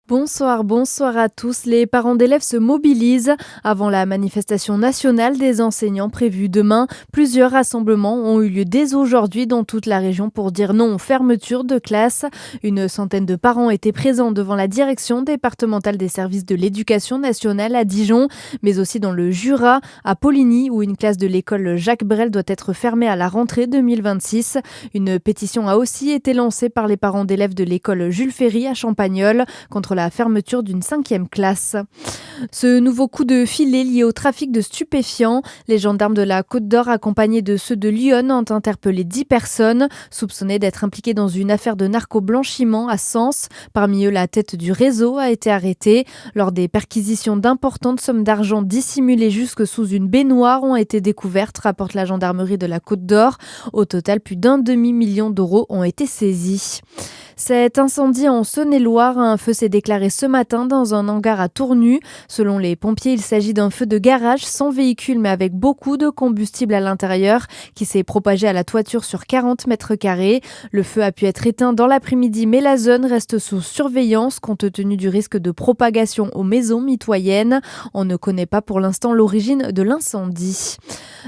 Bonsoir à tous. Les parents d'élèves se mobilisent. Avant la manifestation nationale des enseignants prévue demain, plusieurs rassemblements ont eu lieu dès aujourd'hui dans toute la région pour dire non aux fermetures de classes. Une centaine de parents étaient présents devant la direction départementale des services de l'éducation nationale à Dijon, mais aussi dans le Jura, à Poligny, où une classe de l'école Jacques Brel doit être fermée à la rentrée 2026. Une pétition a aussi été lancée par les parents d'élèves de l'école Jules Ferry à Champagnole contre la fermeture d'une 5e classe. Ce nouveau coup de filet lié au trafic de stupéfiants, les gendarmes de la Côte d'Or accompagnés de ceux de Lyon ont interpellé 10 personnes soupçonnées d'être impliquées dans une affaire de narco-blanchiment à Sens. Parmi eux, la tête du réseau a été arrêtée. Lors des perquisitions, d'importantes sommes d'argent dissimulées jusque sous une baignoire ont été découvertes, rapporte la gendarmerie de la Côte d'Or. Au total, plus d'un demi-million d'euros ont été saisis. Cet incendie en Saône-et-Loire, un feu s'est déclaré ce matin dans un hangar à Tournu. Selon les pompiers, il s'agit d'un feu de garage sans véhicule mais avec beaucoup de combustible à l'intérieur qui s'est propagé à la toiture sur 40 mètres carrés. Le feu a pu être éteint dans l'après-midi mais la zone reste sous surveillance compte tenu du risque de propagation aux maisons mitoyennes. On ne connaît pas pour l'instant l'origine de l'incendie.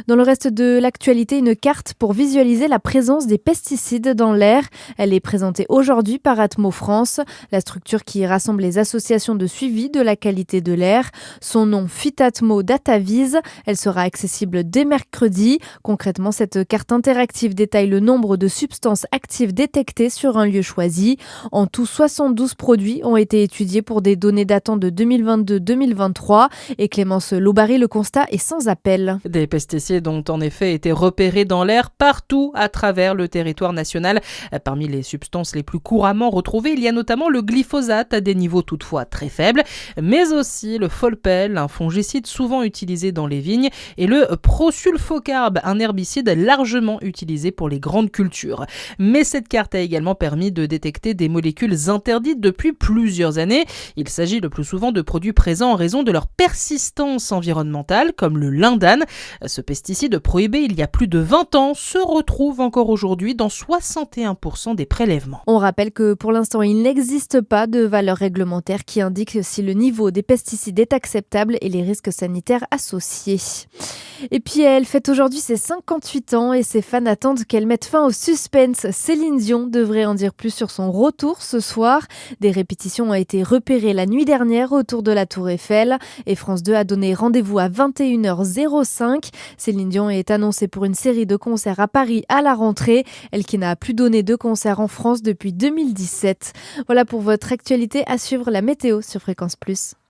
Dans le reste de l'actualité, une carte pour visualiser la présence des pesticides dans l'air. Elle est présentée aujourd'hui par Atmo France, la structure qui rassemble les associations de suivi de la qualité de l'air. Son nom, Fitatmo Datavise. Elle sera accessible dès mercredi. Concrètement, cette carte interactive détaille le nombre de substances actives détectées sur un lieu choisi. En tout, 72 produits ont été étudiés pour des données datant de 2022-2023. Et Clémence Lobary, le constat est sans appel. Des pesticides ont en effet été repérés dans l'air partout à travers le territoire national. Parmi les substances les plus couramment retrouvées, il y a notamment le glyphosate à des niveaux toutefois très faibles, mais aussi le folpel, un fongicide souvent utilisé dans les vignes, et le prosulfocarbe, un herbicide largement utilisé pour les grandes cultures. Mais cette carte a également permis de détecter des molécules interdites depuis plusieurs années. Il s'agit le plus souvent de produits présents en raison de leur persistance environnementale, comme le lindane. Ce pesticide prohibé il y a plus de 20 ans se retrouve encore aujourd'hui dans 61% des prélèvements. On rappelle que pour l'instant, il n'existe pas de valeur réglementaire qui indique si le niveau des pesticides est acceptable et les risques sanitaires associés. Et puis elle fête aujourd'hui ses 58 ans et ses fans attendent qu'elle mette fin au suspense. Céline Dion devrait en dire plus sur son retour ce soir. Des répétitions ont été repérées la nuit dernière autour de la Tour Eiffel et France 2 a donné rendez-vous à 21h05. Céline Dion est annoncée pour une série de concerts à Paris à la rentrée, elle qui n'a plus donné de concert en France depuis 2017. Voilà pour votre actualité, à suivre la météo sur Fréquence Plus.